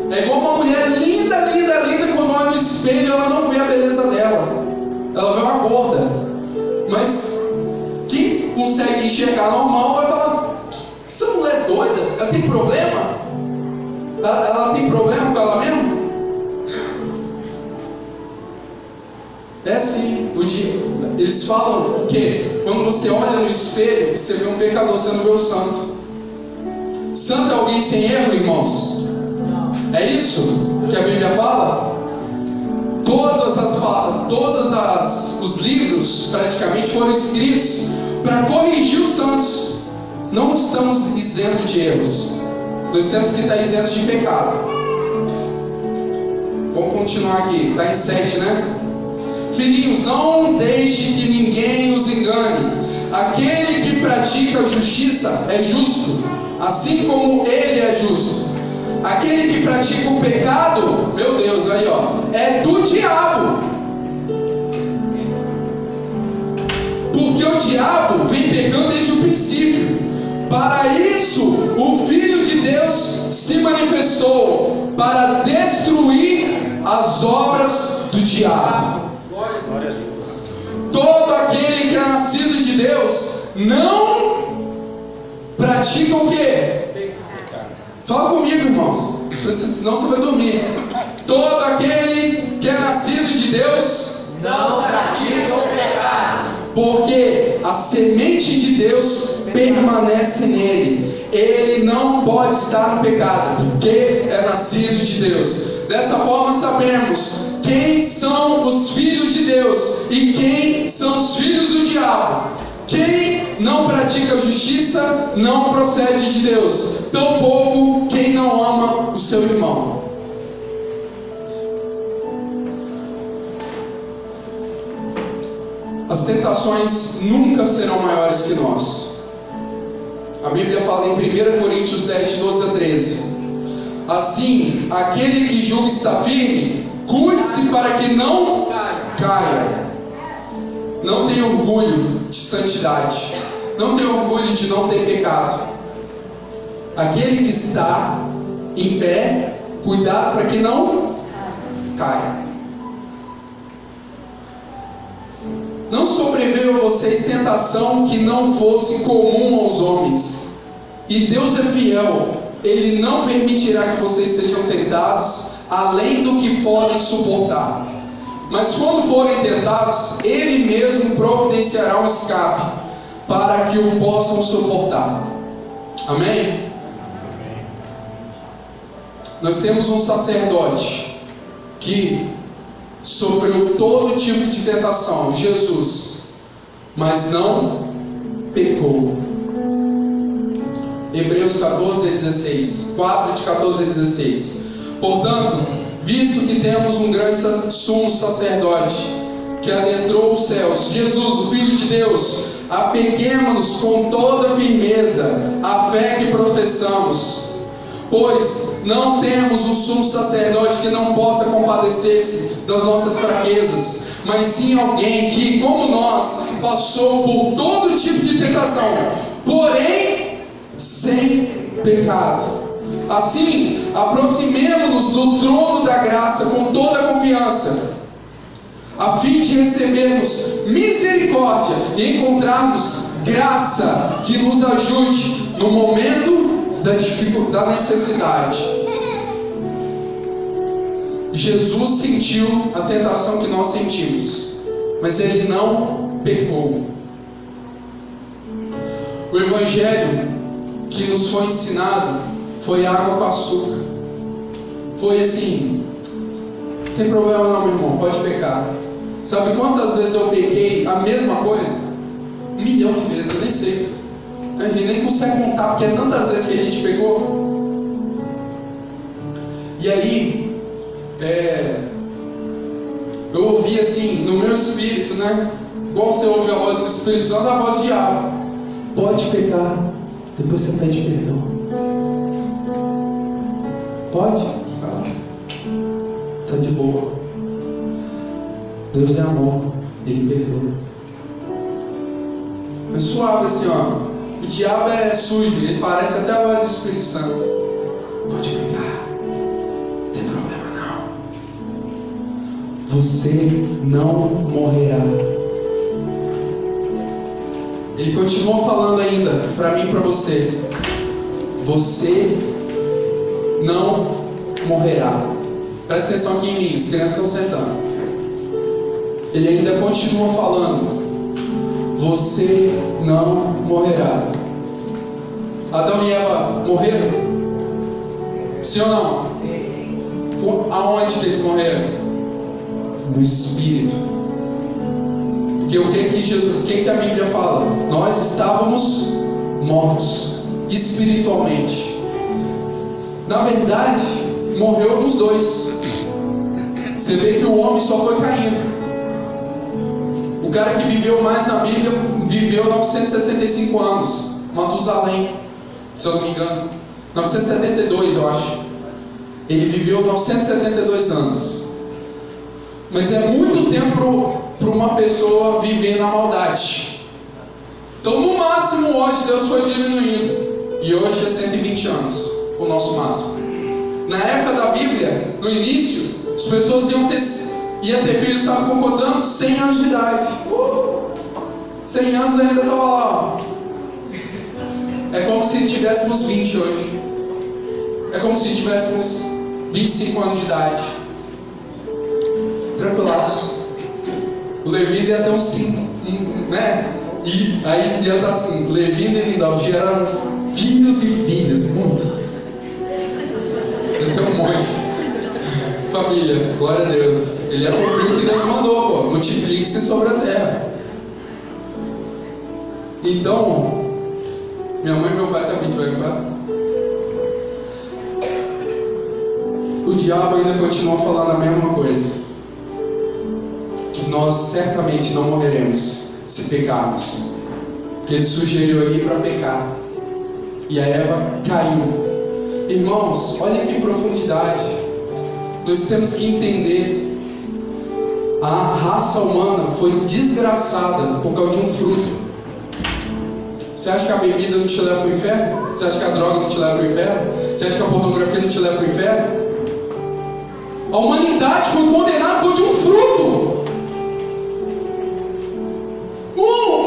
S1: É igual uma mulher linda, linda, linda, quando olha no espelho ela não vê a beleza dela. Ela vê uma gorda. Mas quem consegue enxergar normal vai falar: essa mulher é doida? Ela tem problema? Ela tem problema com ela mesma? É assim. Eles falam o quê? Quando você olha no espelho, você vê um pecador, você não vê o santo. Santo é alguém sem erro, irmãos? É isso que a Bíblia fala? Os livros praticamente foram escritos para corrigir os santos. Não estamos isentos de erros. Nós temos que estar isentos de pecado. Vamos continuar aqui. Está em 7, né? Filhinhos, não deixe que ninguém os engane. Aquele que pratica a justiça é justo, assim como ele é justo. Aquele que pratica o pecado, meu Deus, aí ó, é do diabo. Porque o diabo vem pecando desde o princípio. Para isso, o Filho de Deus se manifestou, para destruir as obras do diabo. Todo aquele que é nascido de Deus não pratica o quê? Fala comigo, irmãos, senão você vai dormir. Todo aquele que é nascido de Deus
S3: não pratica o pecado,
S1: porque a semente de Deus permanece nele. Ele não pode estar no pecado, porque é nascido de Deus. Dessa forma sabemos quem são os filhos de Deus e quem são os filhos do diabo. Quem não pratica a justiça não procede de Deus, tampouco quem não ama o seu irmão. As tentações nunca serão maiores que nós. A Bíblia fala em 1 Coríntios 10, 12 a 13: Assim, aquele que julga estar firme, cuide-se para que não caia. Não tenha orgulho de santidade. Não tenha orgulho de não ter pecado. Aquele que está em pé, cuidado para que não caia. Não sobreveio a vocês tentação que não fosse comum aos homens. E Deus é fiel. Ele não permitirá que vocês sejam tentados além do que podem suportar. Mas quando forem tentados, Ele mesmo providenciará um escape para que o possam suportar. Amém? Nós temos um sacerdote que sofreu todo tipo de tentação, Jesus, mas não pecou. Hebreus 14:16, 4 de 14 a 16. Portanto, visto que temos um grande sumo sacerdote que adentrou os céus, Jesus, o Filho de Deus, apeguemo-nos com toda firmeza à fé que professamos, pois não temos um sumo sacerdote que não possa compadecer-se das nossas fraquezas, mas sim alguém que, como nós, passou por todo tipo de tentação, porém sem pecado. Assim, aproximemo-nos do trono da graça com toda a confiança, a fim de recebermos misericórdia e encontrarmos graça que nos ajude no momento da necessidade. Jesus sentiu a tentação que nós sentimos, mas Ele não pecou. O Evangelho que nos foi ensinado foi água com açúcar. Foi assim: não tem problema não, meu irmão, pode pecar. Sabe quantas vezes eu pequei a mesma coisa? 1 milhão de vezes, eu nem sei. A gente nem consegue contar, porque é tantas vezes que a gente pegou. E aí, eu ouvi assim, no meu espírito, né? Igual você ouve a voz do Espírito Santo, a voz do diabo: pode pecar, depois você pede perdão. Pode? Tá de boa. Deus é amor, Ele perdoa. É suave assim, ó. O diabo é sujo, ele parece até a voz do Espírito Santo. Pode pegar, não tem problema não. Você não morrerá. Ele continuou falando ainda para mim e para você: você não morrerá. Presta atenção aqui em mim, as crianças estão sentando. Ele ainda continua falando: você não morrerá. Adão e Eva morreram? Sim ou não? Sim. Aonde que eles morreram? No Espírito. Porque o que a Bíblia fala? Nós estávamos mortos espiritualmente. Na verdade, morreu nos dois. Você vê que o homem só foi caindo. O cara que viveu mais na Bíblia viveu 965 anos, Matusalém, se eu não me engano, 972 eu acho. Ele viveu 972 anos. Mas é muito tempo para uma pessoa viver na maldade. Então no máximo hoje Deus foi diminuindo, e hoje é 120 anos o nosso máximo. Na época da Bíblia, no início, as pessoas iam ter filhos, sabe com quantos anos? 100 anos de idade. 100 anos ainda estava lá, ó. É como se tivéssemos 20 hoje. É como se tivéssemos 25 anos de idade. Tranquilaço. O Levi ia até uns 5, né? E aí ia estar assim: Levi e Lindolfo geraram filhos e filhas, muitos. Tem um monte. Família, glória a Deus. Ele ia cumprir o que Deus mandou, pô. Multiplique-se sobre a terra. Então, minha mãe e meu pai estão muito preocupados. O diabo ainda continua falando a mesma coisa: que nós certamente não morreremos se pecarmos. Porque ele sugeriu ali para pecar. E a Eva caiu. Irmãos, olha que profundidade. Nós temos que entender: a raça humana foi desgraçada por causa de um fruto. Você acha que a bebida não te leva para o inferno? Você acha que a droga não te leva para o inferno? Você acha que a pornografia não te leva para o inferno? A humanidade foi condenada por um fruto. Um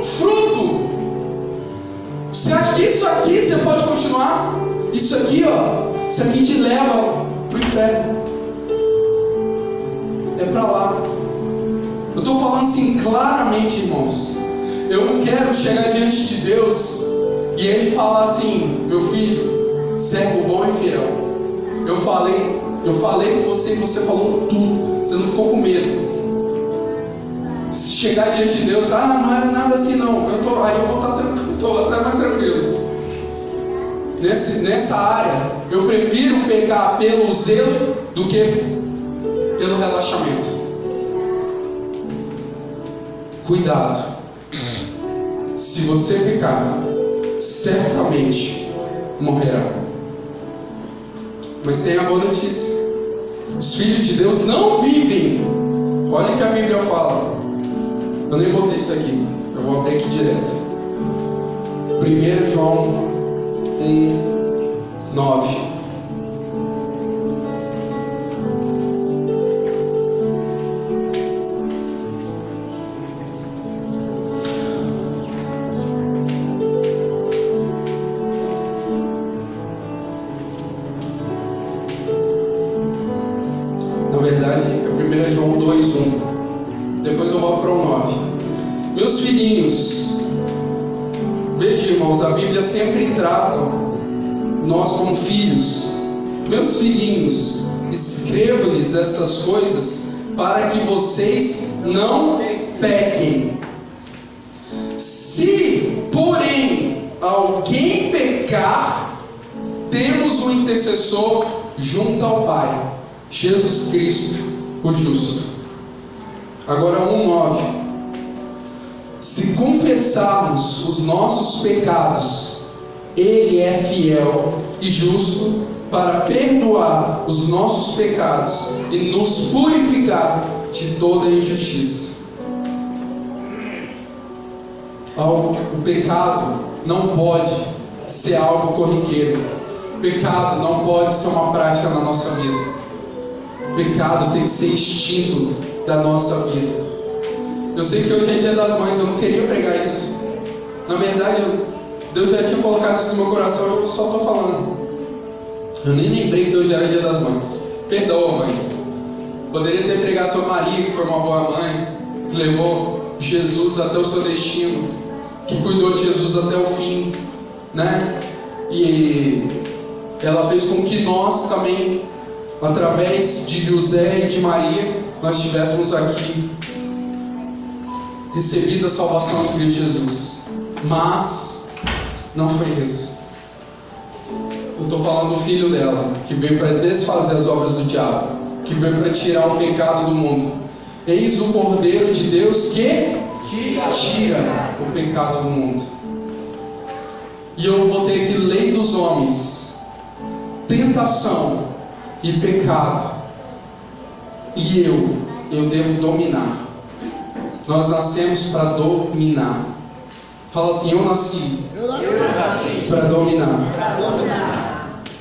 S1: fruto. Você acha que isso aqui você pode continuar? Isso aqui, ó, isso aqui te leva para o inferno. É para lá. Eu estou falando assim claramente, irmãos. Eu não quero chegar diante de Deus e Ele falar assim: meu filho, servo bom e fiel. Eu falei com você e você falou tudo. Você não ficou com medo. Se chegar diante de Deus, não era nada assim não. Aí eu vou estar tranquilo, estou até mais tranquilo. Nessa área, eu prefiro pecar pelo zelo do que pelo relaxamento. Cuidado. Se você pecar, certamente morrerá. Mas tem a boa notícia: os filhos de Deus não vivem. Olha o que a Bíblia fala. Eu nem botei isso aqui, eu vou abrir aqui direto. 1 João 1:9. Na verdade, é 1 João 2:1. Depois eu volto para o 9. Meus filhinhos, veja, irmãos, a Bíblia sempre trata nós como filhos. Meus filhinhos, escrevo-lhes essas coisas para que vocês não pequem. Se, porém, alguém pecar, temos um intercessor junto ao Pai, Jesus Cristo, o justo. Agora 1:9. Se confessarmos os nossos pecados, Ele é fiel e justo para perdoar os nossos pecados e nos purificar de toda injustiça. O pecado não pode ser algo corriqueiro. O pecado não pode ser uma prática na nossa vida. O pecado tem que ser extinto da nossa vida. Eu sei que hoje é dia das mães, eu não queria pregar isso. Na verdade, Deus já tinha colocado isso no meu coração, eu só estou falando. Eu nem lembrei que hoje era dia das mães. Perdoa, mães. Poderia ter pregado sobre Maria, que foi uma boa mãe, que levou Jesus até o seu destino, que cuidou de Jesus até o fim, né? E ela fez com que nós também, através de José e de Maria, nós tivéssemos aqui recebido a salvação em Cristo Jesus. Mas não foi isso. Eu estou falando do filho dela, que veio para desfazer as obras do diabo, que veio para tirar o pecado do mundo. Eis o Cordeiro de Deus que tira o pecado do mundo. E eu botei aqui lei dos homens, tentação e pecado. E eu devo dominar. Nós nascemos para dominar. Fala assim: eu nasci para dominar.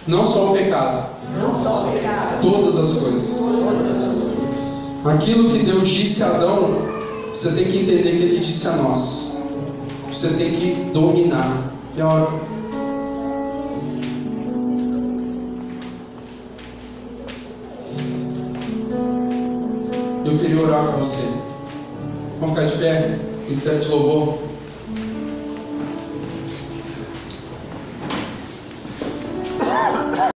S1: Não só o pecado, todas as coisas. Aquilo que Deus disse a Adão, você tem que entender que Ele disse a nós. Você tem que dominar. Pior. Eu queria orar com você. Vamos ficar de pé, em sete louvor.